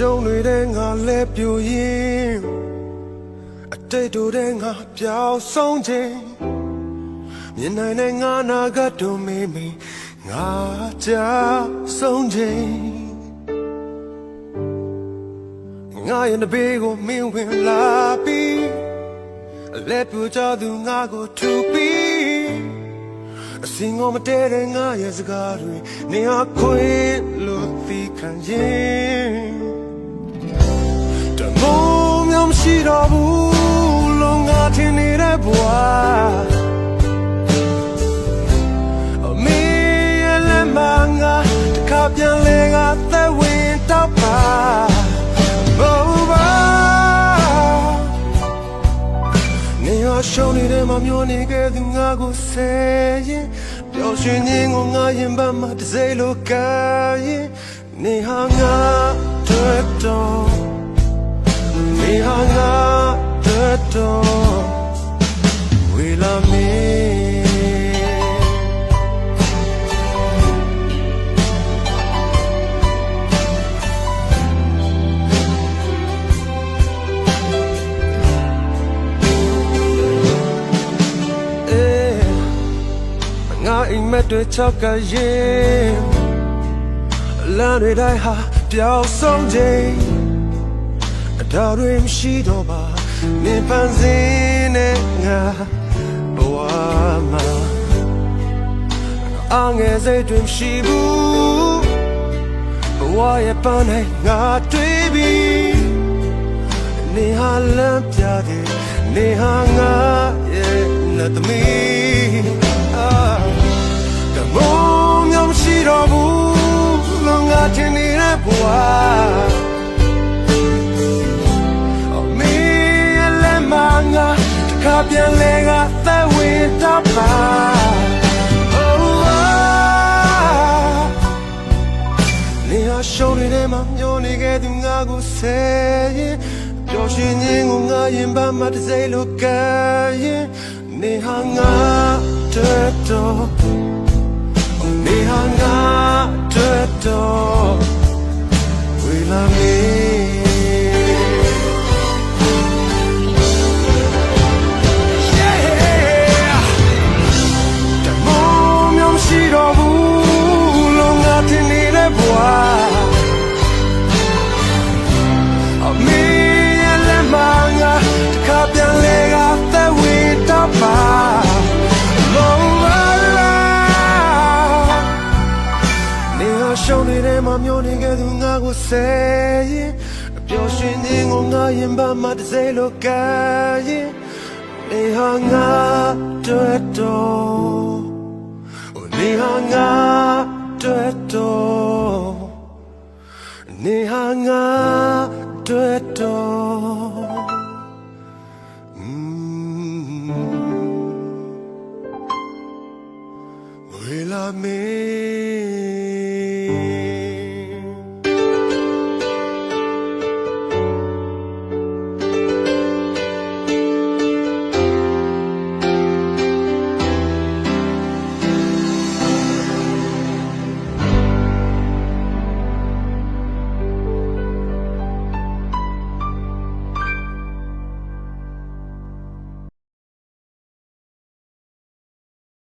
ရှုံးနေတဲ့ငါလဲပြိုရင်အတိတ်တို့တဲ့ငါပြောင်းဆုံးခြင်းမြင်နိုင်တဲ့ငါနာကတို့မေမေငါကြာဆုံးခြင်းငါရဲ့ဘေးကိုမင်းဝင်လာပြီးလဲပြိုကြသူငါကိုထူပြီးအစင်ကိုမတဲတဲ့ငါရဲ့စကားတွေနေဟာခွေလို့သိခံရင်တမိုးမြောင်ရှိတော့ဘူးလုံးငါထင်နေတဲ့ဘဝအမေရဲ့လက်မငါတခါပြန်လဲကသက်ဝင်တော့ပါရှုံးနေတဲ့မမျောနေခဲ့သူငါကိုဆယ်ရင်ပျော်ရွှင်ခြင်းကိုငါရင်ပတ်မှတစ်စိလိုကရင်နေဟာငါတွေ့တော့နေဟာငါတွေ့တော့ဝေလာမင်းအိမ်မက်တွေချောက်ကရင်လမ်းတွေတိုင်းဟာပျောက်ဆုံးခြင်းအတားတွေမရှိတော့ပါနေပန်းစင်းနဲ့ငါဘဝမှာအငယ်စိတ်တွေမရှိဘူးဘဝရဲ့ပန်းနဲ့ငါတွေ့ပြီးနေဟာလမ်းပြတယ်နေဟာငါရဲ့လက်သမီးမိုးမြောင်ရှိတော့ဘူးလုံးငါထင်နေတဲ့ဘဝအမေရဲ့လက်မငါတခါပြန်လဲကသက်ဝင်တော့ပါနေဟာရှုံးနေတဲ့မှာမျောနေခဲ့သူငါကိုဆယ်ရင်ပျော်ရွှင်ခြင်းကိုငါရင်ပတ်မှတစ်စိလိုကရင်နေဟာငါတွေ့တော့နေဟာငါတွေ့တော့ဝေလာမင်းတမိုးမြောင်ရှိတော့ဘူးလုံးငါထင်နေတဲ့ဘဝအမေရဲ့လက်မငါတခါပြန်လဲကသက်ဝင်တော့ပါရှုံးနေတဲ့မှာမျောနေခဲ့သူငါကိုဆယ်ရင်အပျော်ရွှင်ခြင်းကိုငါရင်ပတ်မှတစ်စိလိုကရင်နေဟာငါတွေ့တော့နေဟာငါတွေ့တော့နေဟာငါတွေ့တော့ဝေလာမင်း